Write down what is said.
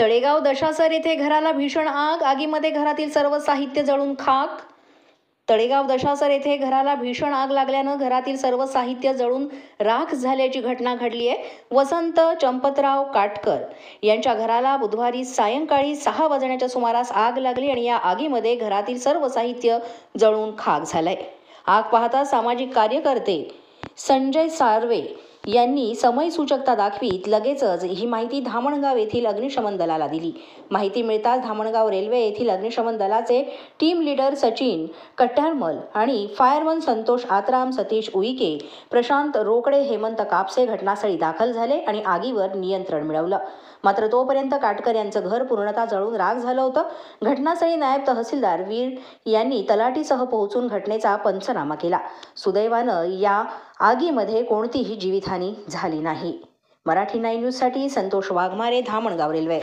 तळेगाव दशासर येथे घराला भीषण आग, आगीमध्ये घरातील सर्व साहित्य जळून खाक। तळेगाव दशासर येथे घराला भीषण आग लागल्यानं घरातील सर्व साहित्य जळून राख झाल्याची घटना घडली आहे। वसंत चंपतराव काटकर यांच्या घराला बुधवारी सायंकाळी 6 वाजण्याच्या सुमारास आग लागली आणि या आगीमध्ये घरातील सर्व साहित्य जळून खाक झालंय। आग पाहता सामाजिक कार्यकर्ते संजय सार्वे यांनी समयसूचकता दाखवीत लगेचच ही माहिती धामणगाव येथील अग्निशमन दलाला दिली। माहिती मिळताच धामणगाव रेल्वे येथील अग्निशमन दलाचे टीम लीडर सचिन कट्यारमल आणि फायरमन संतोष आत्राम, सतीश उईके, प्रशांत रोकडे, हेमंत कापसे घटनास्थळी दाखल झाले आणि आगीवर नियंत्रण मिळवलं। मात्र तोपर्यंत काटकर यांचं घर पूर्णतः जळून राख झालं होतं। घटनास्थळी नायब तहसीलदार वीर यांनी तलाठीसह पोहोचून घटनेचा पंचनामा केला। सुदैवानं या आगीमध्ये कोणतीही जीवितहानी झाली नाही। मराठी 9 न्यूजसाठी संतोष वाघमारे, धामणगाव रेल्वे।